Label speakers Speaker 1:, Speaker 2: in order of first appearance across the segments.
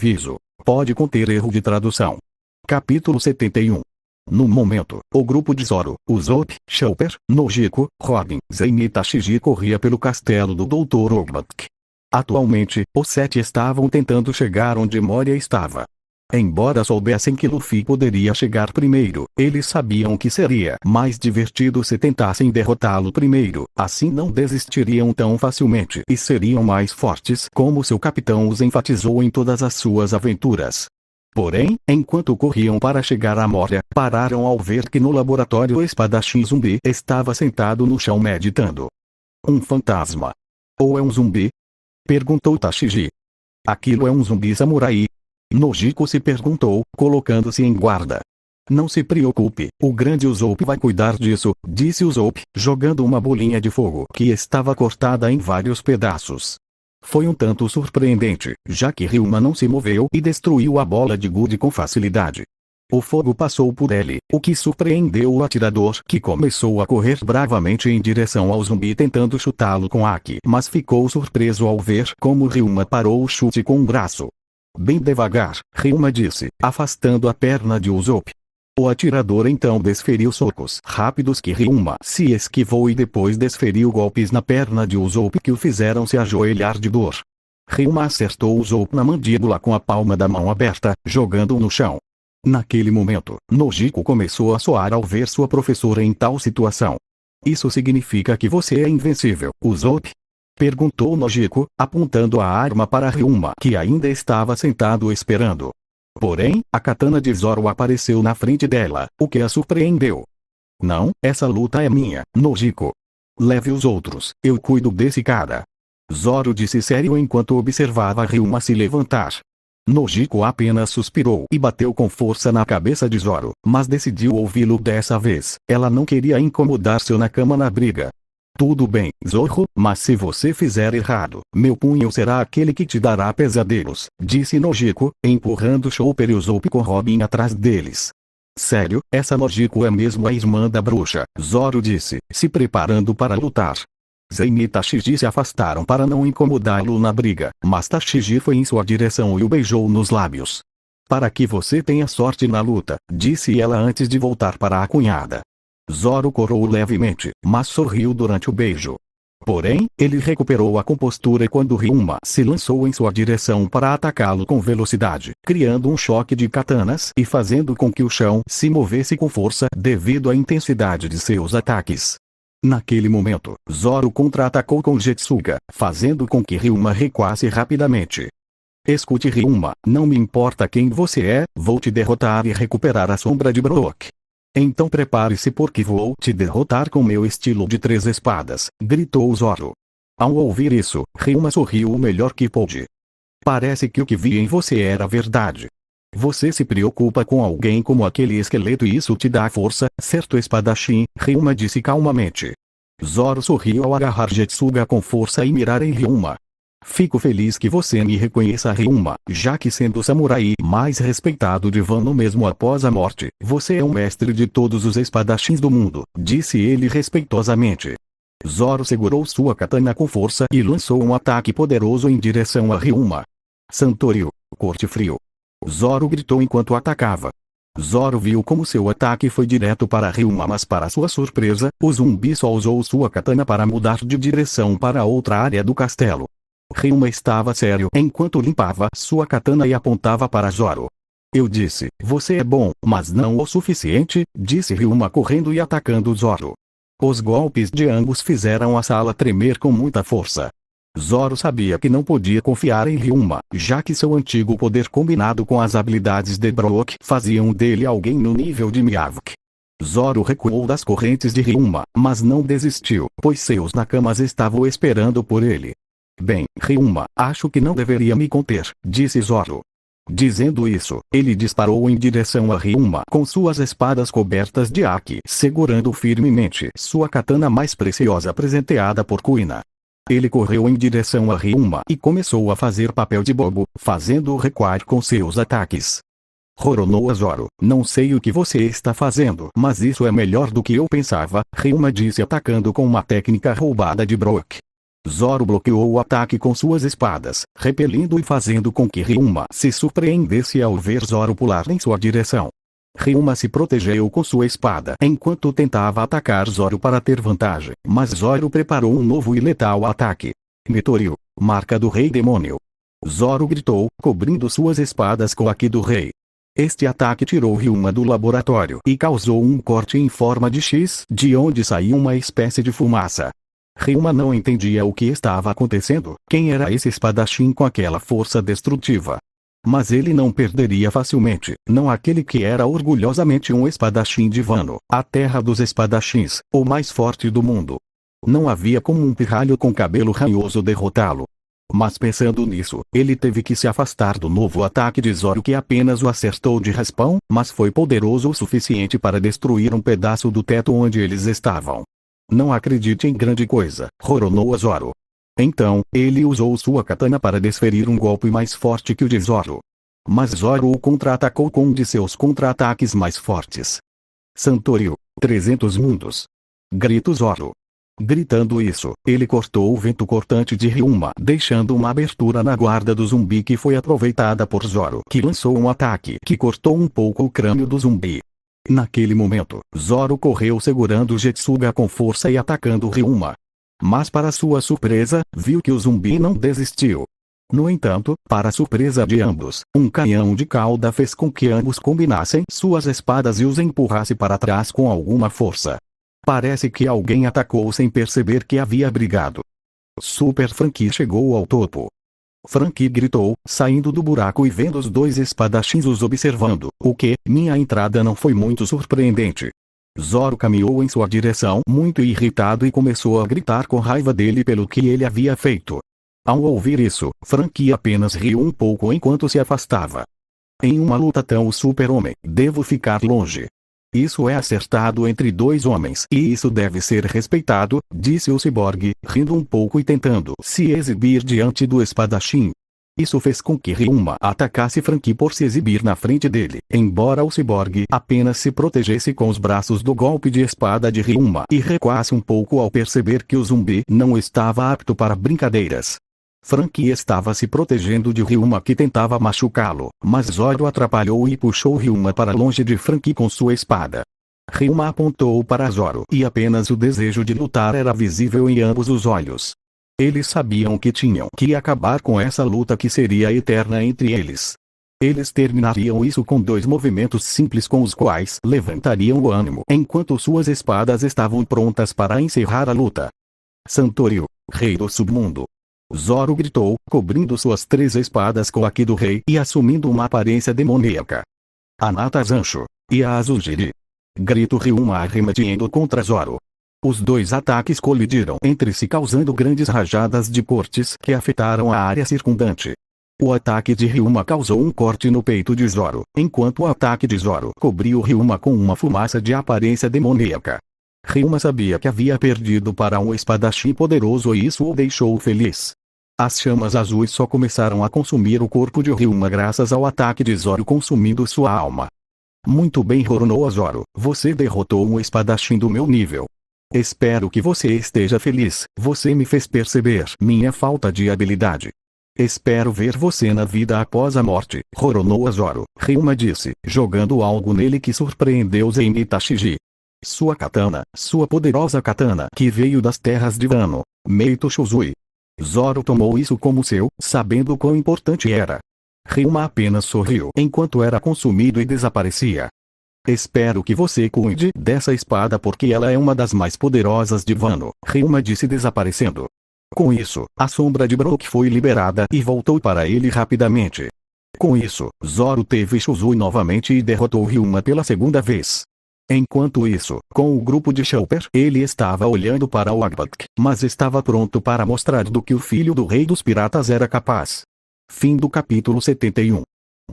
Speaker 1: Aviso: pode conter erro de tradução. Capítulo 71. No momento, o grupo de Zoro, Usopp, Chopper, Nojiko, Robin, Zane e Tashigi corria pelo castelo do Dr. Ogbak. Atualmente, os 7 estavam tentando chegar onde Moria estava. Embora soubessem que Luffy poderia chegar primeiro, eles sabiam que seria mais divertido se tentassem derrotá-lo primeiro, assim não desistiriam tão facilmente e seriam mais fortes, como seu capitão os enfatizou em todas as suas aventuras. Porém, enquanto corriam para chegar a Moria, pararam ao ver que no laboratório o espadachim zumbi estava sentado no chão meditando. Um fantasma? Ou é um zumbi? Perguntou Tashigi. Aquilo é um zumbi samurai? Nojiko se perguntou, colocando-se em guarda. Não se preocupe, o grande Usopp vai cuidar disso, disse Usopp, jogando uma bolinha de fogo que estava cortada em vários pedaços. Foi um tanto surpreendente, já que Ryuma não se moveu e destruiu a bola de gude com facilidade. O fogo passou por ele, o que surpreendeu o atirador, que começou a correr bravamente em direção ao zumbi tentando chutá-lo com Aki, mas ficou surpreso ao ver como Ryuma parou o chute com um braço. Bem devagar, Ryuma disse, afastando a perna de Usopp. O atirador então desferiu socos rápidos que Ryuma se esquivou e depois desferiu golpes na perna de Usopp que o fizeram se ajoelhar de dor. Ryuma acertou Usopp na mandíbula com a palma da mão aberta, jogando-o no chão. Naquele momento, Nojiko começou a suar ao ver sua professora em tal situação. Isso significa que você é invencível, Usopp? Perguntou Nojiko, apontando a arma para Ryuma que ainda estava sentado esperando. Porém, a katana de Zoro apareceu na frente dela, o que a surpreendeu. Não, essa luta é minha, Nojiko. Leve os outros, eu cuido desse cara. Zoro disse sério enquanto observava Ryuma se levantar. Nojiko apenas suspirou e bateu com força na cabeça de Zoro, mas decidiu ouvi-lo dessa vez. Ela não queria incomodar seu Nakama na briga. Tudo bem, Zoro, mas se você fizer errado, meu punho será aquele que te dará pesadelos, disse Nojiko, empurrando Chopper e Usopp com Robin atrás deles. Sério, essa Nojiko é mesmo a irmã da bruxa, Zoro disse, se preparando para lutar. Zane e Tashigi se afastaram para não incomodá-lo na briga, mas Tashigi foi em sua direção e o beijou nos lábios. Para que você tenha sorte na luta, disse ela antes de voltar para a cunhada. Zoro corou levemente, mas sorriu durante o beijo. Porém, ele recuperou a compostura quando Ryuma se lançou em sua direção para atacá-lo com velocidade, criando um choque de katanas e fazendo com que o chão se movesse com força devido à intensidade de seus ataques. Naquele momento, Zoro contra-atacou com Jetsuga, fazendo com que Ryuma recuasse rapidamente. Escute Ryuma, não me importa quem você é, vou te derrotar e recuperar a sombra de Brook. Então prepare-se porque vou te derrotar com meu estilo de 3 espadas, gritou Zoro. Ao ouvir isso, Ryuma sorriu o melhor que pôde. Parece que o que vi em você era verdade. Você se preocupa com alguém como aquele esqueleto e isso te dá força, certo espadachim? Ryuma disse calmamente. Zoro sorriu ao agarrar Jetsuga com força e mirar em Ryuma. Fico feliz que você me reconheça, Ryuma, já que sendo o samurai mais respeitado de Wano mesmo após a morte, você é o mestre de todos os espadachins do mundo, disse ele respeitosamente. Zoro segurou sua katana com força e lançou um ataque poderoso em direção a Ryuma. Santoryu, corte frio. Zoro gritou enquanto atacava. Zoro viu como seu ataque foi direto para Ryuma, mas para sua surpresa, o zumbi só usou sua katana para mudar de direção para outra área do castelo. Ryuma estava sério enquanto limpava sua katana e apontava para Zoro. Eu disse, você é bom, mas não o suficiente, disse Ryuma correndo e atacando Zoro. Os golpes de ambos fizeram a sala tremer com muita força. Zoro sabia que não podia confiar em Ryuma, já que seu antigo poder combinado com as habilidades de Brook faziam dele alguém no nível de Miyavki. Zoro recuou das correntes de Ryuma, mas não desistiu, pois seus nakamas estavam esperando por ele. Bem, Ryuma, acho que não deveria me conter, disse Zoro. Dizendo isso, ele disparou em direção a Ryuma com suas espadas cobertas de Aki, segurando firmemente sua katana mais preciosa presenteada por Kuina. Ele correu em direção a Ryuma e começou a fazer papel de bobo, fazendo-o recuar com seus ataques. Roronoa Zoro, não sei o que você está fazendo, mas isso é melhor do que eu pensava, Ryuma disse atacando com uma técnica roubada de Brook. Zoro bloqueou o ataque com suas espadas, repelindo e fazendo com que Ryuma se surpreendesse ao ver Zoro pular em sua direção. Ryuma se protegeu com sua espada enquanto tentava atacar Zoro para ter vantagem, mas Zoro preparou um novo e letal ataque. Mitoryu, marca do Rei Demônio. Zoro gritou, cobrindo suas espadas com a Ki do Rei. Este ataque tirou Ryuma do laboratório e causou um corte em forma de X, de onde saiu uma espécie de fumaça. Ryuma não entendia o que estava acontecendo, quem era esse espadachim com aquela força destrutiva. Mas ele não perderia facilmente, não aquele que era orgulhosamente um espadachim de Wano, a terra dos espadachins, o mais forte do mundo. Não havia como um pirralho com cabelo ranhoso derrotá-lo. Mas pensando nisso, ele teve que se afastar do novo ataque de Zoro que apenas o acertou de raspão, mas foi poderoso o suficiente para destruir um pedaço do teto onde eles estavam. Não acredite em grande coisa, roronou Zoro. Então, ele usou sua katana para desferir um golpe mais forte que o de Zoro. Mas Zoro o contra-atacou com um de seus contra-ataques mais fortes. Santoryu, 300 mundos. Grito Zoro. Gritando isso, ele cortou o vento cortante de Ryuma, deixando uma abertura na guarda do zumbi que foi aproveitada por Zoro, que lançou um ataque que cortou um pouco o crânio do zumbi. Naquele momento, Zoro correu segurando o Jetsuga com força e atacando Ryuma. Mas para sua surpresa, viu que o zumbi não desistiu. No entanto, para surpresa de ambos, um canhão de cauda fez com que ambos combinassem suas espadas e os empurrasse para trás com alguma força. Parece que alguém atacou sem perceber que havia brigado. Super Franky chegou ao topo. Franky gritou, saindo do buraco e vendo os dois espadachins os observando, o que, minha entrada não foi muito surpreendente. Zoro caminhou em sua direção muito irritado e começou a gritar com raiva dele pelo que ele havia feito. Ao ouvir isso, Franky apenas riu um pouco enquanto se afastava. Em uma luta tão super-homem, devo ficar longe. Isso é acertado entre dois homens e isso deve ser respeitado, disse o ciborgue, rindo um pouco e tentando se exibir diante do espadachim. Isso fez com que Ryuma atacasse Franky por se exibir na frente dele, embora o ciborgue apenas se protegesse com os braços do golpe de espada de Ryuma e recuasse um pouco ao perceber que o zumbi não estava apto para brincadeiras. Franky estava se protegendo de Ryuma que tentava machucá-lo, mas Zoro atrapalhou e puxou Ryuma para longe de Franky com sua espada. Ryuma apontou para Zoro e apenas o desejo de lutar era visível em ambos os olhos. Eles sabiam que tinham que acabar com essa luta que seria eterna entre eles. Eles terminariam isso com dois movimentos simples com os quais levantariam o ânimo enquanto suas espadas estavam prontas para encerrar a luta. Santoryu, Rei do Submundo. Zoro gritou, cobrindo suas 3 espadas com a Ki do Rei e assumindo uma aparência demoníaca. Anata Zancho. E a Azujiri. Grito Ryuma arremetendo contra Zoro. Os dois ataques colidiram entre si causando grandes rajadas de cortes que afetaram a área circundante. O ataque de Ryuma causou um corte no peito de Zoro, enquanto o ataque de Zoro cobriu Ryuma com uma fumaça de aparência demoníaca. Ryuma sabia que havia perdido para um espadachim poderoso e isso o deixou feliz. As chamas azuis só começaram a consumir o corpo de Ryuma graças ao ataque de Zoro consumindo sua alma. Muito bem, roronou Zoro, você derrotou um espadachim do meu nível. Espero que você esteja feliz, você me fez perceber minha falta de habilidade. Espero ver você na vida após a morte, roronou Zoro, Ryuma disse, jogando algo nele que surpreendeu Zenitsu Shiji. Sua katana, sua poderosa katana que veio das terras de Wano, Meito Shuzui. Zoro tomou isso como seu, sabendo quão importante era. Ryuma apenas sorriu enquanto era consumido e desaparecia. Espero que você cuide dessa espada porque ela é uma das mais poderosas de Wano, Ryuma disse desaparecendo. Com isso, a sombra de Brook foi liberada e voltou para ele rapidamente. Com isso, Zoro teve Shuzui novamente e derrotou Ryuma pela segunda vez. Enquanto isso, com o grupo de Chopper, ele estava olhando para o Agback, mas estava pronto para mostrar do que o filho do rei dos piratas era capaz. Fim do capítulo 71.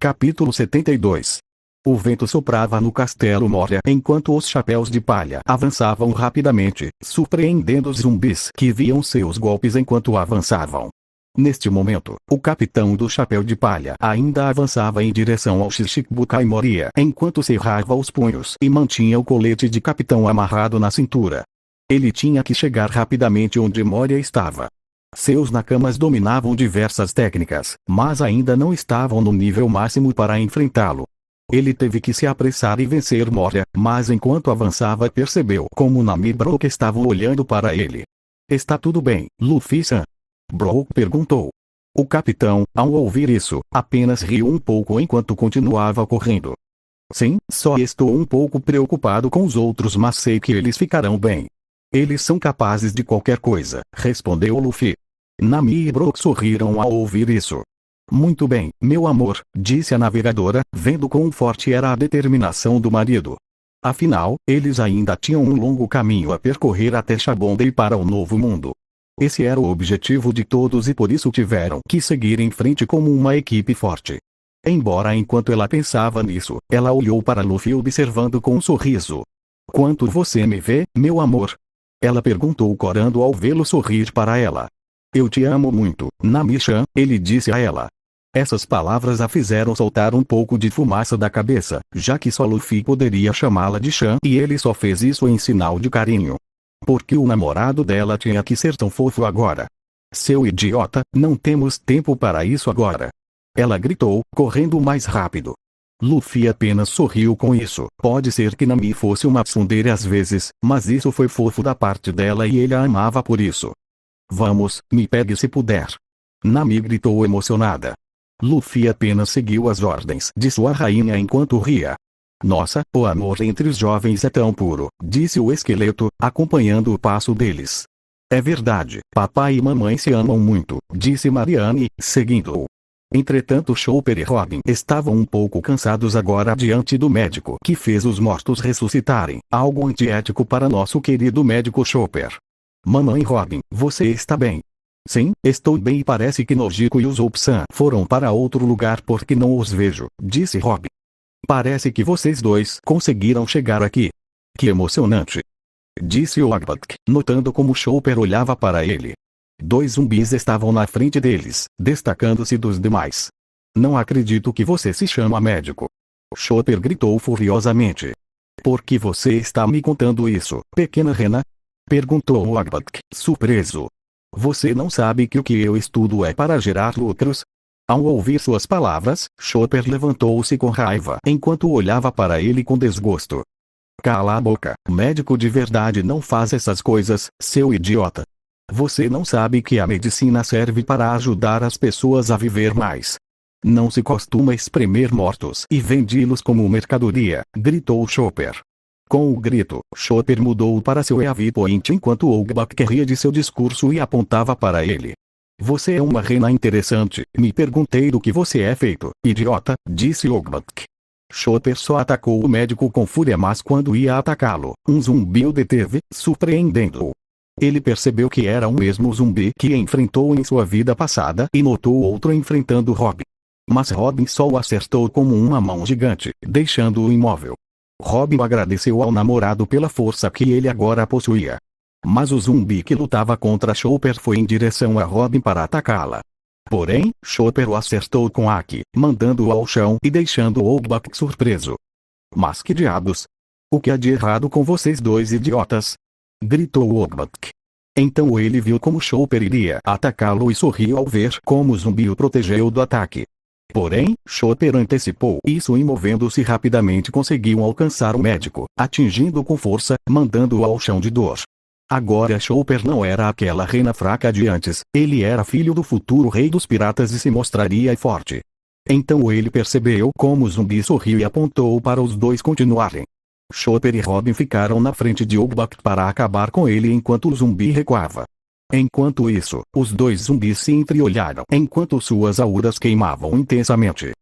Speaker 1: Capítulo 72. O vento soprava no castelo Moria enquanto os chapéus de palha avançavam rapidamente, surpreendendo os zumbis que viam seus golpes enquanto avançavam. Neste momento, o capitão do chapéu de palha ainda avançava em direção ao Shichibukai Moria enquanto cerrava os punhos e mantinha o colete de capitão amarrado na cintura. Ele tinha que chegar rapidamente onde Moria estava. Seus nakamas dominavam diversas técnicas, mas ainda não estavam no nível máximo para enfrentá-lo. Ele teve que se apressar e vencer Moria, mas enquanto avançava percebeu como Nami e Brook estavam olhando para ele. Está tudo bem, Luffy-san? Brook perguntou. O capitão, ao ouvir isso, apenas riu um pouco enquanto continuava correndo. Sim, só estou um pouco preocupado com os outros, mas sei que eles ficarão bem. Eles são capazes de qualquer coisa, respondeu Luffy. Nami e Brook sorriram ao ouvir isso. Muito bem, meu amor, disse a navegadora, vendo quão forte era a determinação do marido. Afinal, eles ainda tinham um longo caminho a percorrer até Shabonda e para o novo mundo. Esse era o objetivo de todos e por isso tiveram que seguir em frente como uma equipe forte. Embora enquanto ela pensava nisso, ela olhou para Luffy observando com um sorriso. Quanto você me vê, meu amor? Ela perguntou corando ao vê-lo sorrir para ela. Eu te amo muito, Nami-chan, ele disse a ela. Essas palavras a fizeram soltar um pouco de fumaça da cabeça, já que só Luffy poderia chamá-la de Chan e ele só fez isso em sinal de carinho. Porque o namorado dela tinha que ser tão fofo agora? Seu idiota, não temos tempo para isso agora. Ela gritou, correndo mais rápido. Luffy apenas sorriu com isso. Pode ser que Nami fosse uma tsundere às vezes, mas isso foi fofo da parte dela e ele a amava por isso. Vamos, me pegue se puder. Nami gritou emocionada. Luffy apenas seguiu as ordens de sua rainha enquanto ria. Nossa, o amor entre os jovens é tão puro, disse o esqueleto, acompanhando o passo deles. É verdade, papai e mamãe se amam muito, disse Mariane, seguindo-o. Entretanto Chopper e Robin estavam um pouco cansados agora diante do médico que fez os mortos ressuscitarem, algo antiético para nosso querido médico Chopper. Mamãe Robin, você está bem? Sim, estou bem e parece que Nojiko e Usopp-san foram para outro lugar porque não os vejo, disse Robin. Parece que vocês dois conseguiram chegar aqui. Que emocionante! Disse Ogbak, notando como Chopper olhava para ele. 2 zumbis estavam na frente deles, destacando-se dos demais. Não acredito que você se chama médico. Chopper gritou furiosamente. Por que você está me contando isso, pequena rena? Perguntou Ogbak, surpreso. Você não sabe que o que eu estudo é para gerar lucros? Ao ouvir suas palavras, Chopper levantou-se com raiva enquanto olhava para ele com desgosto. Cala a boca, médico de verdade não faz essas coisas, seu idiota. Você não sabe que a medicina serve para ajudar as pessoas a viver mais. Não se costuma espremer mortos e vendê-los como mercadoria, gritou Chopper. Com o grito, Chopper mudou para seu EAV Point enquanto Ogbak ria de seu discurso e apontava para ele. Você é uma rena interessante, me perguntei do que você é feito, idiota, disse Ogbak. Chopper só atacou o médico com fúria, mas quando ia atacá-lo, um zumbi o deteve, surpreendendo-o. Ele percebeu que era o mesmo zumbi que enfrentou em sua vida passada e notou outro enfrentando Robin. Mas Robin só o acertou como uma mão gigante, deixando-o imóvel. Robin agradeceu ao namorado pela força que ele agora possuía. Mas o zumbi que lutava contra Chopper foi em direção a Robin para atacá-la. Porém, Chopper o acertou com Aki, mandando-o ao chão e deixando Ogbak surpreso. Mas que diabos? O que há de errado com vocês dois idiotas? Gritou Ogbak. Então ele viu como Chopper iria atacá-lo e sorriu ao ver como o zumbi o protegeu do ataque. Porém, Chopper antecipou isso e movendo-se rapidamente conseguiu alcançar o médico, atingindo com força, mandando-o ao chão de dor. Agora Chopper não era aquela rena fraca de antes, ele era filho do futuro rei dos piratas e se mostraria forte. Então ele percebeu como o zumbi sorriu e apontou para os dois continuarem. Chopper e Robin ficaram na frente de Ogbak para acabar com ele enquanto o zumbi recuava. Enquanto isso, os dois zumbis se entreolharam enquanto suas auras queimavam intensamente.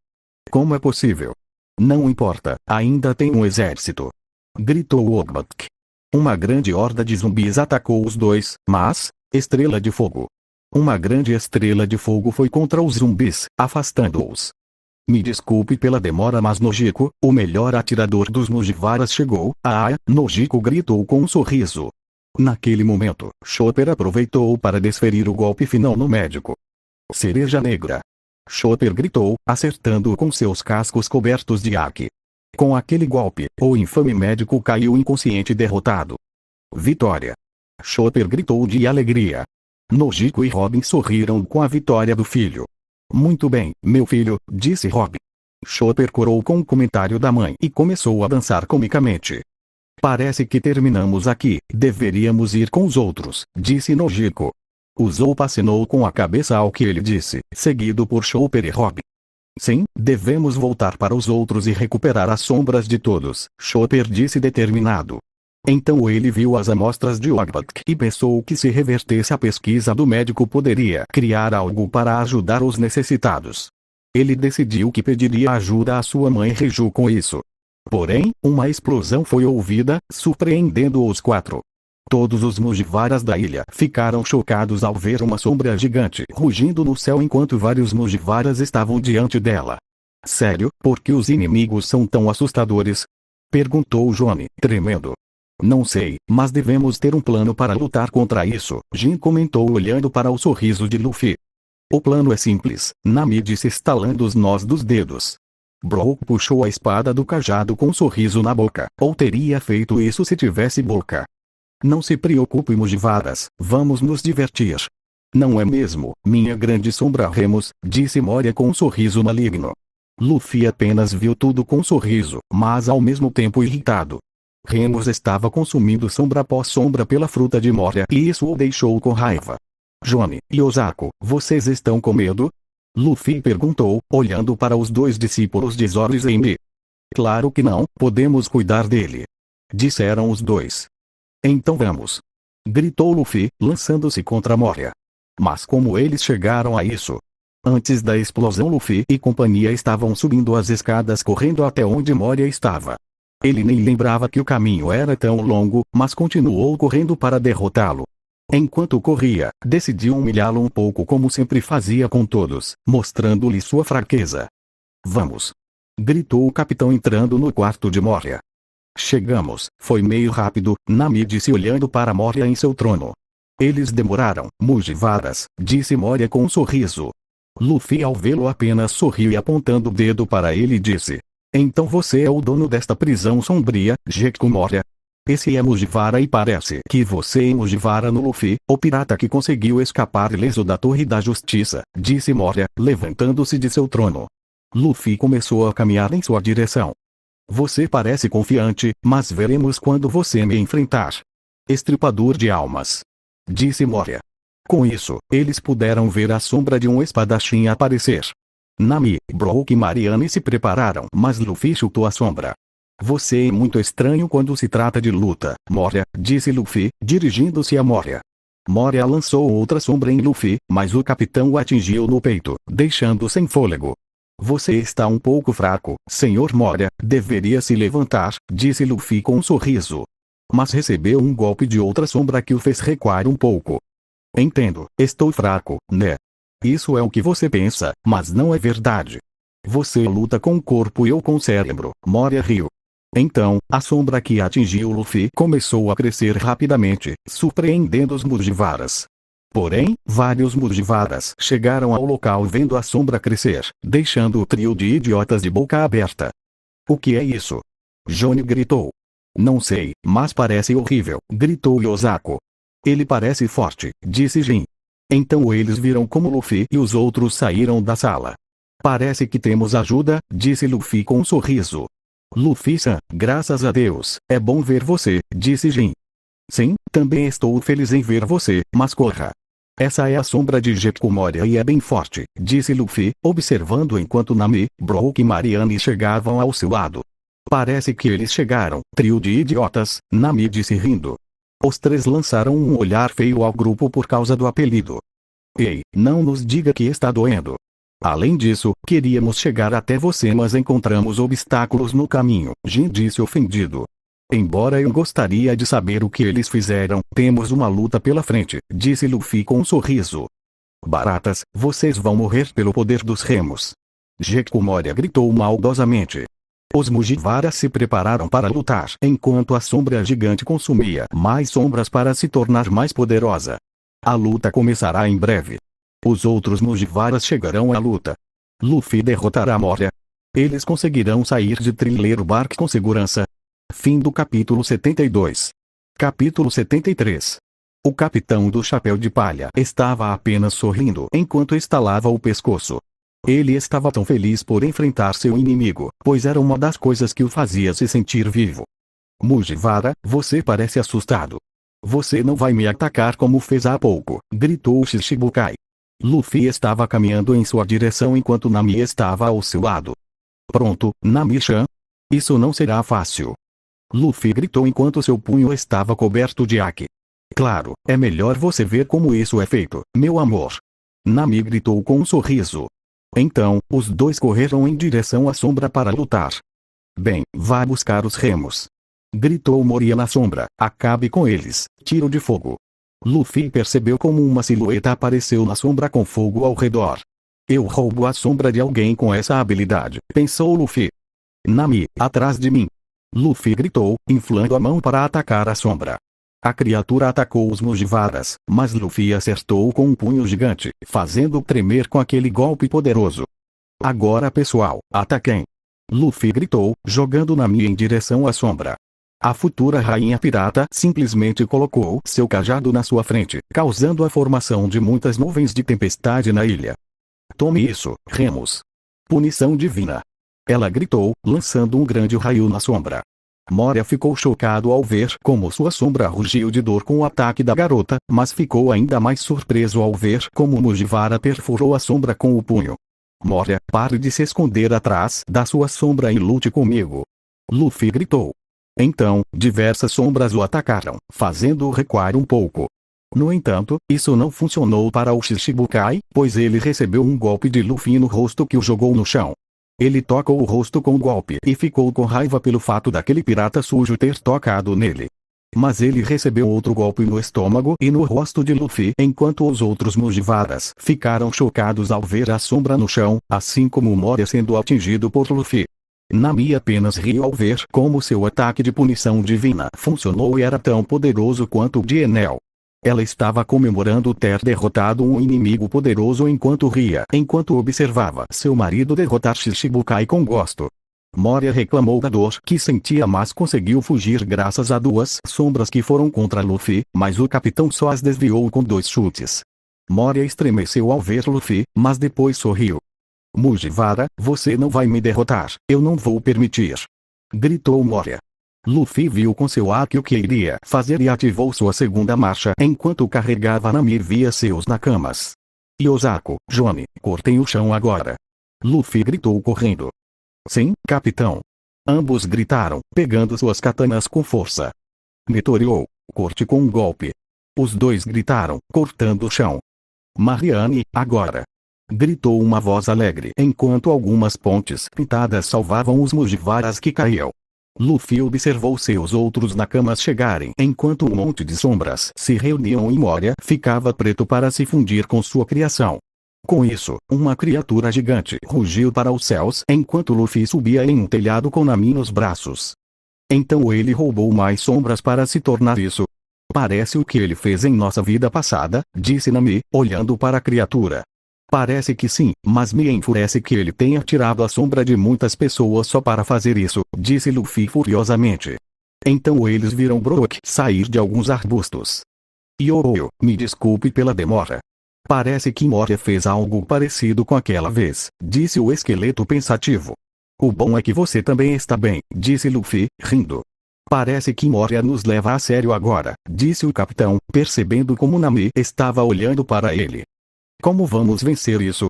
Speaker 1: Como é possível? Não importa, ainda tem um exército. Gritou Ogbak. Uma grande horda de zumbis atacou os dois, mas, estrela de fogo. Uma grande estrela de fogo foi contra os zumbis, afastando-os. Me desculpe pela demora, mas Nojiko, o melhor atirador dos Mugiwaras chegou. Nojiko gritou com um sorriso. Naquele momento, Chopper aproveitou para desferir o golpe final no médico. Cereja negra. Chopper gritou, acertando-o com seus cascos cobertos de Aki. Com aquele golpe, o infame médico caiu inconsciente e derrotado. Vitória! Chopper gritou de alegria. Nojiko e Robin sorriram com a vitória do filho. Muito bem, meu filho, disse Robin. Chopper corou com o comentário da mãe e começou a dançar comicamente. Parece que terminamos aqui, deveríamos ir com os outros, disse Nojiko. O Zoupa acenou com a cabeça ao que ele disse, seguido por Chopper e Robin. Sim, devemos voltar para os outros e recuperar as sombras de todos, Chopper disse determinado. Então ele viu as amostras de Ogbak e pensou que se revertesse a pesquisa do médico poderia criar algo para ajudar os necessitados. Ele decidiu que pediria ajuda à sua mãe Reiju com isso. Porém, uma explosão foi ouvida, surpreendendo os quatro. Todos os Mugiwaras da ilha ficaram chocados ao ver uma sombra gigante rugindo no céu enquanto vários Mugiwaras estavam diante dela. Sério, por que os inimigos são tão assustadores? Perguntou Johnny, tremendo. Não sei, mas devemos ter um plano para lutar contra isso, Jin comentou olhando para o sorriso de Luffy. O plano é simples, Nami disse estalando os nós dos dedos. Brook puxou a espada do cajado com um sorriso na boca, ou teria feito isso se tivesse boca. Não se preocupe Mugiwaras, vamos nos divertir. Não é mesmo, minha grande sombra Remus, disse Moria com um sorriso maligno. Luffy apenas viu tudo com um sorriso, mas ao mesmo tempo irritado. Remus estava consumindo sombra após sombra pela fruta de Moria e isso o deixou com raiva. Johnny e Osako, vocês estão com medo? Luffy perguntou, olhando para os dois discípulos de Zoro e Zenny. Claro que não, podemos cuidar dele. Disseram os dois. Então vamos. Gritou Luffy, lançando-se contra Moria. Mas como eles chegaram a isso? Antes da explosão Luffy e companhia estavam subindo as escadas correndo até onde Moria estava. Ele nem lembrava que o caminho era tão longo, mas continuou correndo para derrotá-lo. Enquanto corria, decidiu humilhá-lo um pouco como sempre fazia com todos, mostrando-lhe sua fraqueza. Vamos! Gritou o capitão entrando no quarto de Moria. Chegamos, foi meio rápido, Nami disse olhando para Moria em seu trono. Eles demoraram, Mugiwaras, disse Moria com um sorriso. Luffy ao vê-lo apenas sorriu e apontando o dedo para ele disse. Então você é o dono desta prisão sombria, Gekko Moria? Esse é Mugiwara e parece que você é Mugiwara no Luffy, o pirata que conseguiu escapar ileso da Torre da Justiça, disse Moria, levantando-se de seu trono. Luffy começou a caminhar em sua direção. Você parece confiante, mas veremos quando você me enfrentar. Estripador de almas. Disse Moria. Com isso, eles puderam ver a sombra de um espadachim aparecer. Nami, Brook e Mariane se prepararam, mas Luffy chutou a sombra. Você é muito estranho quando se trata de luta, Moria, disse Luffy, dirigindo-se a Moria. Moria lançou outra sombra em Luffy, mas o capitão o atingiu no peito, deixando sem fôlego. Você está um pouco fraco, Sr. Moria, deveria se levantar, disse Luffy com um sorriso. Mas recebeu um golpe de outra sombra que o fez recuar um pouco. Entendo, estou fraco, né? Isso é o que você pensa, mas não é verdade. Você luta com o corpo e eu com o cérebro, Moria riu. Então, a sombra que atingiu Luffy começou a crescer rapidamente, surpreendendo os Mugiwaras. Porém, vários Mugiwaras chegaram ao local vendo a sombra crescer, deixando o trio de idiotas de boca aberta. O que é isso? Johnny gritou. Não sei, mas parece horrível, gritou Yosako. Ele parece forte, disse Jin. Então eles viram como Luffy e os outros saíram da sala. Parece que temos ajuda, disse Luffy com um sorriso. Luffy-san, graças a Deus, é bom ver você, disse Jin. Sim, também estou feliz em ver você, mas corra. Essa é a sombra de Gekko Moria e é bem forte, disse Luffy, observando enquanto Nami, Brook e Mariane chegavam ao seu lado. Parece que eles chegaram, trio de idiotas, Nami disse rindo. Os três lançaram um olhar feio ao grupo por causa do apelido. Ei, não nos diga que está doendo. Além disso, queríamos chegar até você mas encontramos obstáculos no caminho, Jin disse ofendido. Embora eu gostaria de saber o que eles fizeram, temos uma luta pela frente, disse Luffy com um sorriso. Baratas, vocês vão morrer pelo poder dos remos. Gekko Moria gritou maldosamente. Os Mugiwaras se prepararam para lutar enquanto a sombra gigante consumia mais sombras para se tornar mais poderosa. A luta começará em breve. Os outros Mugiwaras chegarão à luta. Luffy derrotará Moria. Eles conseguirão sair de Thriller Bark com segurança. Fim do capítulo 72. Capítulo 73. O capitão do chapéu de palha estava apenas sorrindo enquanto estalava o pescoço. Ele estava tão feliz por enfrentar seu inimigo, pois era uma das coisas que o fazia se sentir vivo. Mugiwara, você parece assustado. Você não vai me atacar como fez há pouco, gritou Shichibukai. Luffy estava caminhando em sua direção enquanto Nami estava ao seu lado. Pronto, Nami-chan? Isso não será fácil. Luffy gritou enquanto seu punho estava coberto de haki. Claro, é melhor você ver como isso é feito, meu amor. Nami gritou com um sorriso. Então, os dois correram em direção à sombra para lutar. Bem, vá buscar os remos. Gritou Moria na sombra, acabe com eles, tiro de fogo. Luffy percebeu como uma silhueta apareceu na sombra com fogo ao redor. Eu roubo a sombra de alguém com essa habilidade, pensou Luffy. Nami, atrás de mim. Luffy gritou, inflando a mão para atacar a sombra. A criatura atacou os Mugiwaras, mas Luffy acertou com um punho gigante, fazendo tremer com aquele golpe poderoso. Agora pessoal, ataquem! Luffy gritou, jogando Nami em direção à sombra. A futura rainha pirata simplesmente colocou seu cajado na sua frente, causando a formação de muitas nuvens de tempestade na ilha. Tome isso, remos! Punição divina! Ela gritou, lançando um grande raio na sombra. Moria ficou chocado ao ver como sua sombra rugiu de dor com o ataque da garota, mas ficou ainda mais surpreso ao ver como Mugiwara perfurou a sombra com o punho. Moria, pare de se esconder atrás da sua sombra e lute comigo. Luffy gritou. Então, diversas sombras o atacaram, fazendo-o recuar um pouco. No entanto, isso não funcionou para o Shichibukai, pois ele recebeu um golpe de Luffy no rosto que o jogou no chão. Ele tocou o rosto com o golpe e ficou com raiva pelo fato daquele pirata sujo ter tocado nele. Mas ele recebeu outro golpe no estômago e no rosto de Luffy enquanto os outros Mugiwaras ficaram chocados ao ver a sombra no chão, assim como Moria sendo atingido por Luffy. Nami apenas riu ao ver como seu ataque de punição divina funcionou e era tão poderoso quanto o de Enel. Ela estava comemorando ter derrotado um inimigo poderoso enquanto ria, enquanto observava seu marido derrotar Shichibukai com gosto. Moria reclamou da dor que sentia, mas conseguiu fugir graças a duas sombras que foram contra Luffy, mas o capitão só as desviou com 2 chutes. Moria estremeceu ao ver Luffy, mas depois sorriu. Mugiwara, você não vai me derrotar, eu não vou permitir. Gritou Moria. Luffy viu com seu haki o que iria fazer e ativou sua segunda marcha enquanto carregava Nami via seus nakamas. Yosaku, Johnny, cortem o chão agora. Luffy gritou correndo. Sim, capitão. Ambos gritaram, pegando suas katanas com força. Meteoriou, corte com um golpe. Os dois gritaram, cortando o chão. Mariane, agora. Gritou uma voz alegre enquanto algumas pontes pintadas salvavam os Mugiwaras que caíam. Luffy observou seus outros nakamas chegarem enquanto um monte de sombras se reuniam e Moria ficava preto para se fundir com sua criação. Com isso, uma criatura gigante rugiu para os céus enquanto Luffy subia em um telhado com Nami nos braços. Então ele roubou mais sombras para se tornar isso. Parece o que ele fez em nossa vida passada, disse Nami, olhando para a criatura. Parece que sim, mas me enfurece que ele tenha tirado a sombra de muitas pessoas só para fazer isso, disse Luffy furiosamente. Então eles viram Brook sair de alguns arbustos. Yoro, me desculpe pela demora. Parece que Moria fez algo parecido com aquela vez, disse o esqueleto pensativo. O bom é que você também está bem, disse Luffy, rindo. Parece que Moria nos leva a sério agora, disse o capitão, percebendo como Nami estava olhando para ele. Como vamos vencer isso?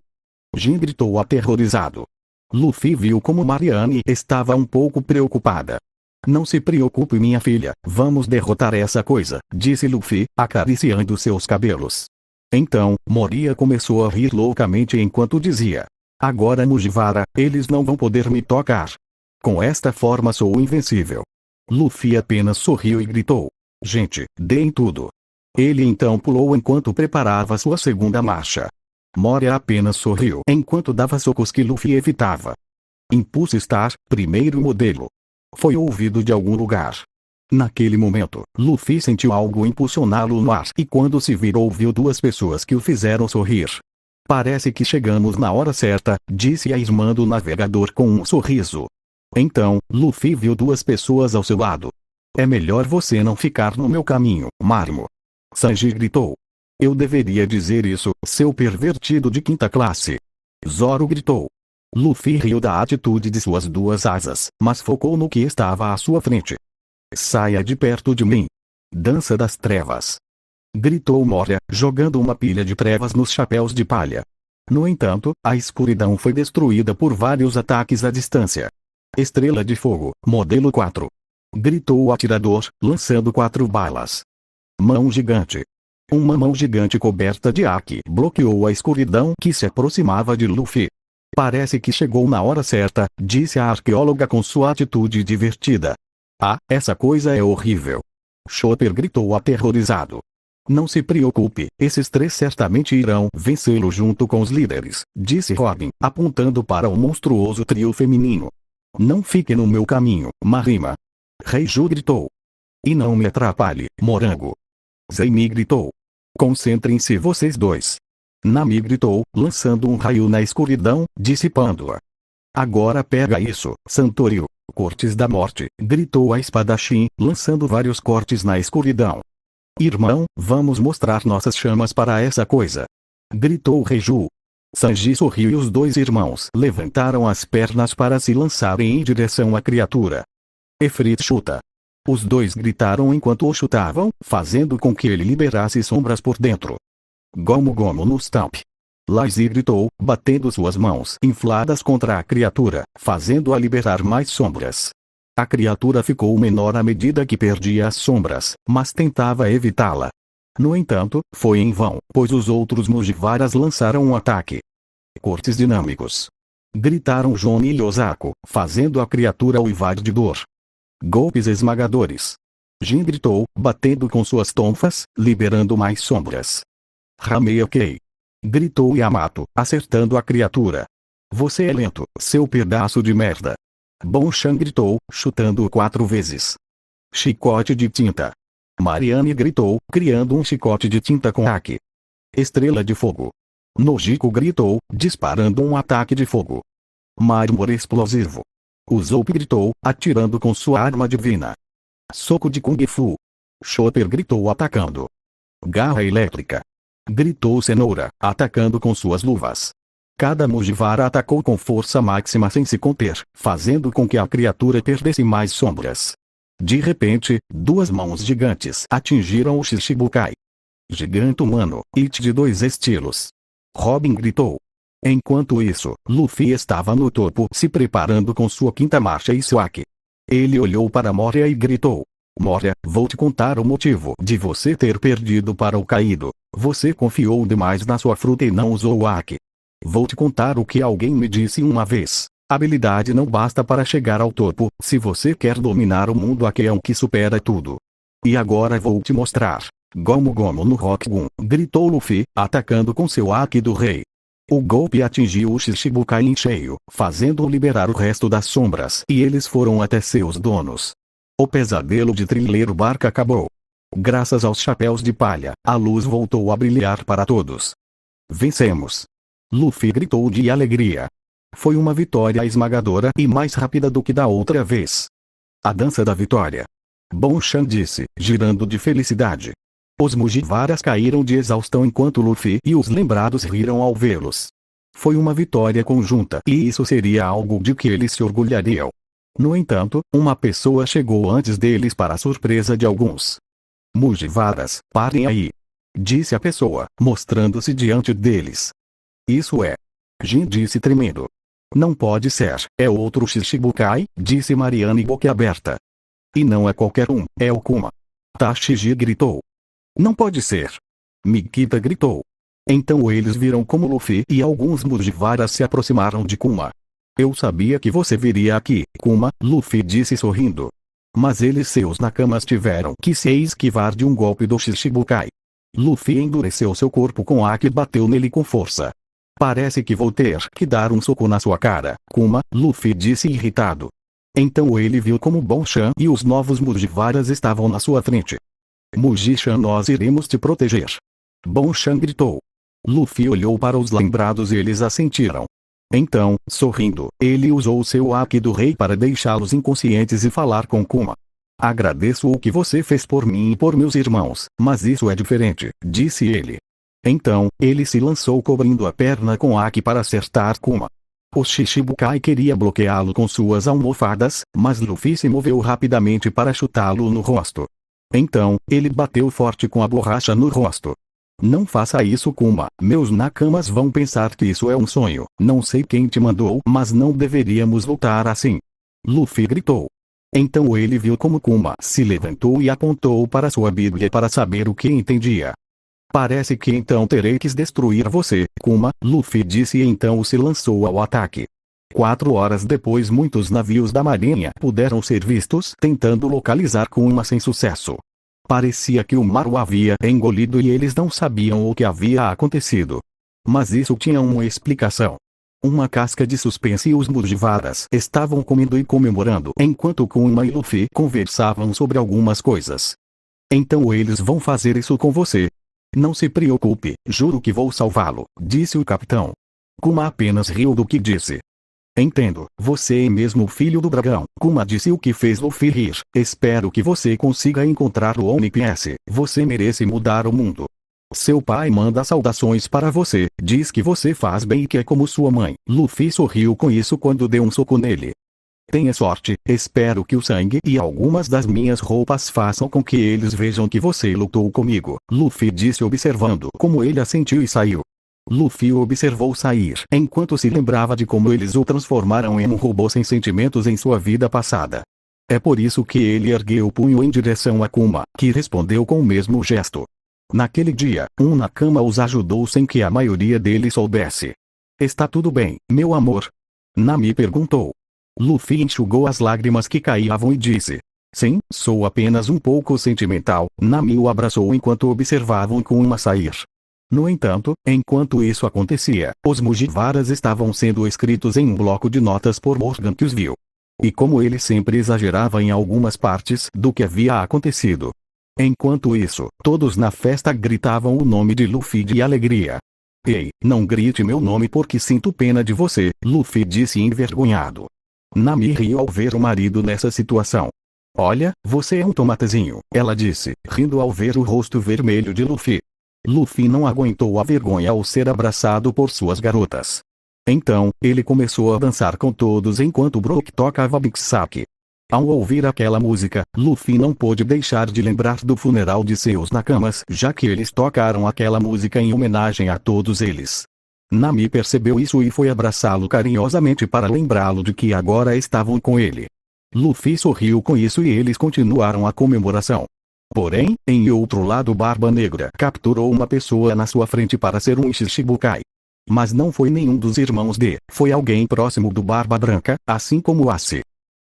Speaker 1: Jin gritou aterrorizado. Luffy viu como Mariane estava um pouco preocupada. Não se preocupe, minha filha, vamos derrotar essa coisa, disse Luffy, acariciando seus cabelos. Então, Moria começou a rir loucamente enquanto dizia. Agora Mugiwara, eles não vão poder me tocar. Com esta forma sou invencível. Luffy apenas sorriu e gritou. Gente, deem tudo. Ele então pulou enquanto preparava sua segunda marcha. Moria apenas sorriu enquanto dava socos que Luffy evitava. Impulso Star, primeiro modelo. Foi ouvido de algum lugar. Naquele momento, Luffy sentiu algo impulsioná-lo no ar e quando se virou viu duas pessoas que o fizeram sorrir. Parece que chegamos na hora certa, disse a irmã do navegador com um sorriso. Então, Luffy viu duas pessoas ao seu lado. É melhor você não ficar no meu caminho, Marmo. Sanji gritou. Eu deveria dizer isso, seu pervertido de quinta classe. Zoro gritou. Luffy riu da atitude de suas duas asas, mas focou no que estava à sua frente. Saia de perto de mim. Dança das trevas. Gritou Moria, jogando uma pilha de trevas nos chapéus de palha. No entanto, a escuridão foi destruída por vários ataques à distância. Estrela de fogo, modelo 4. Gritou o atirador, lançando 4 balas. Mão gigante. Uma mão gigante coberta de haki bloqueou a escuridão que se aproximava de Luffy. Parece que chegou na hora certa, disse a arqueóloga com sua atitude divertida. Ah, essa coisa é horrível. Chopper gritou aterrorizado. Não se preocupe, esses 3 certamente irão vencê-lo junto com os líderes, disse Robin, apontando para o monstruoso trio feminino. Não fique no meu caminho, Marima. Reiju gritou. E não me atrapalhe, Morango. Zeimi gritou. Concentrem-se vocês dois. Nami gritou, lançando um raio na escuridão, dissipando-a. Agora pega isso, Santorio. Cortes da morte, gritou a espadachim, lançando vários cortes na escuridão. Irmão, vamos mostrar nossas chamas para essa coisa. Gritou Reiju. Sanji sorriu e os 2 irmãos levantaram as pernas para se lançarem em direção à criatura. Efrit chuta. Os 2 gritaram enquanto o chutavam, fazendo com que ele liberasse sombras por dentro. Gomu Gomu no stamp. Lazy gritou, batendo suas mãos infladas contra a criatura, fazendo-a liberar mais sombras. A criatura ficou menor à medida que perdia as sombras, mas tentava evitá-la. No entanto, foi em vão, pois os outros Mugiwaras lançaram um ataque. Cortes dinâmicos. Gritaram Johnny e Osako, fazendo a criatura uivar de dor. Golpes esmagadores. Jin gritou, batendo com suas tonfas, liberando mais sombras. Ramei-kei. Gritou Yamato, acertando a criatura. Você é lento, seu pedaço de merda. Bonchan gritou, chutando-o 4 vezes. Chicote de tinta. Mariane gritou, criando um chicote de tinta com haki. Estrela de fogo. Nojiko gritou, disparando um ataque de fogo. Mármore explosivo. Usopp gritou, atirando com sua arma divina. Soco de Kung Fu. Chopper gritou atacando. Garra elétrica. Gritou Cenoura, atacando com suas luvas. Cada Mugiwara atacou com força máxima sem se conter, fazendo com que a criatura perdesse mais sombras. De repente, 2 mãos gigantes atingiram o Shichibukai. Gigante humano, it de 2 estilos. Robin gritou. Enquanto isso, Luffy estava no topo se preparando com sua quinta marcha e Swak. Ele olhou para Moria e gritou. Moria, vou te contar o motivo de você ter perdido para o Kaido. Você confiou demais na sua fruta e não usou o haki. Vou te contar o que alguém me disse uma vez. Habilidade não basta para chegar ao topo, se você quer dominar o mundo aqui é um que supera tudo. E agora vou te mostrar. Gomu Gomu no Rockgun, gritou Luffy, atacando com seu haki do rei. O golpe atingiu o Shichibukai em cheio, fazendo-o liberar o resto das sombras e eles foram até seus donos. O pesadelo de Trilheiro Barca acabou. Graças aos chapéus de palha, a luz voltou a brilhar para todos. Vencemos! Luffy gritou de alegria. Foi uma vitória esmagadora e mais rápida do que da outra vez. A dança da vitória. Bonchan disse, girando de felicidade. Os Mugiwaras caíram de exaustão enquanto Luffy e os lembrados riram ao vê-los. Foi uma vitória conjunta e isso seria algo de que eles se orgulhariam. No entanto, uma pessoa chegou antes deles para a surpresa de alguns. Mugiwaras, parem aí! Disse a pessoa, mostrando-se diante deles. Isso é. Jin disse tremendo. Não pode ser, é outro Shichibukai, disse Mariane boquiaberta. E não é qualquer um, é o Kuma. Tashigi gritou. Não pode ser. Mikita gritou. Então eles viram como Luffy e alguns Mugiwaras se aproximaram de Kuma. Eu sabia que você viria aqui, Kuma, Luffy disse sorrindo. Mas eles seus nakamas tiveram que se esquivar de um golpe do Shichibukai. Luffy endureceu seu corpo com haki e bateu nele com força. Parece que vou ter que dar um soco na sua cara, Kuma, Luffy disse irritado. Então ele viu como Bonchan e os novos Mugiwaras estavam na sua frente. Mugi-chan, nós iremos te proteger. Bonchan gritou. Luffy olhou para os lembrados e eles assentiram. Então, sorrindo, ele usou seu haki do rei para deixá-los inconscientes e falar com Kuma. Agradeço o que você fez por mim e por meus irmãos, mas isso é diferente, disse ele. Então, ele se lançou cobrindo a perna com Aki para acertar Kuma. O Shichibukai queria bloqueá-lo com suas almofadas, mas Luffy se moveu rapidamente para chutá-lo no rosto. Então, ele bateu forte com a borracha no rosto. Não faça isso, Kuma. Meus nakamas vão pensar que isso é um sonho. Não sei quem te mandou, mas não deveríamos lutar assim. Luffy gritou. Então ele viu como Kuma se levantou e apontou para sua Bíblia para saber o que entendia. Parece que então terei que destruir você, Kuma, Luffy disse e então se lançou ao ataque. 4 horas depois muitos navios da marinha puderam ser vistos tentando localizar Kuma sem sucesso. Parecia que o mar o havia engolido e eles não sabiam o que havia acontecido. Mas isso tinha uma explicação. Uma casca de suspense e os Mugiwaras estavam comendo e comemorando enquanto Kuma e Luffy conversavam sobre algumas coisas. Então eles vão fazer isso com você. Não se preocupe, juro que vou salvá-lo, disse o capitão. Kuma apenas riu do que disse. Entendo, você é mesmo o filho do dragão, Kuma disse o que fez Luffy rir. Espero que você consiga encontrar o One Piece, você merece mudar o mundo. Seu pai manda saudações para você, diz que você faz bem e que é como sua mãe. Luffy sorriu com isso quando deu um soco nele. Tenha sorte, espero que o sangue e algumas das minhas roupas façam com que eles vejam que você lutou comigo, Luffy disse observando como ele assentiu e saiu. Luffy o observou sair enquanto se lembrava de como eles o transformaram em um robô sem sentimentos em sua vida passada. É por isso que ele ergueu o punho em direção a Kuma, que respondeu com o mesmo gesto. Naquele dia, um nakama os ajudou sem que a maioria deles soubesse. Está tudo bem, meu amor? Nami perguntou. Luffy enxugou as lágrimas que caíam e disse. Sim, sou apenas um pouco sentimental. Nami o abraçou enquanto observavam Kuma sair. No entanto, enquanto isso acontecia, os Mugiwaras estavam sendo escritos em um bloco de notas por Morgan que os viu. E como ele sempre exagerava em algumas partes do que havia acontecido. Enquanto isso, todos na festa gritavam o nome de Luffy de alegria. Ei, não grite meu nome porque sinto pena de você, Luffy disse envergonhado. Nami riu ao ver o marido nessa situação. Olha, você é um tomatezinho, ela disse, rindo ao ver o rosto vermelho de Luffy. Luffy não aguentou a vergonha ao ser abraçado por suas garotas. Então, ele começou a dançar com todos enquanto Brook tocava Big Saki. Ao ouvir aquela música, Luffy não pôde deixar de lembrar do funeral de seus nakamas, já que eles tocaram aquela música em homenagem a todos eles. Nami percebeu isso e foi abraçá-lo carinhosamente para lembrá-lo de que agora estavam com ele. Luffy sorriu com isso e eles continuaram a comemoração. Porém, em outro lado Barba Negra capturou uma pessoa na sua frente para ser um Shichibukai. Mas não foi nenhum dos irmãos foi alguém próximo do Barba Branca, assim como Ace.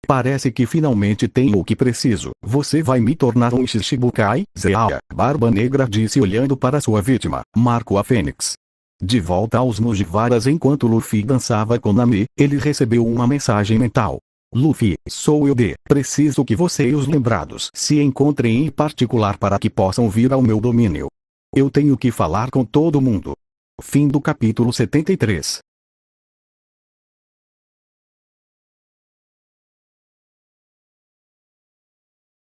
Speaker 1: Parece que finalmente tenho o que preciso. Você vai me tornar um Shichibukai, Zeaya, Barba Negra disse olhando para sua vítima, Marco a Fênix. De volta aos Mugiwaras enquanto Luffy dançava com Nami, ele recebeu uma mensagem mental. Luffy, sou eu preciso que você e os lembrados se encontrem em particular para que possam vir ao meu domínio. Eu tenho que falar com todo mundo. Fim do capítulo 73.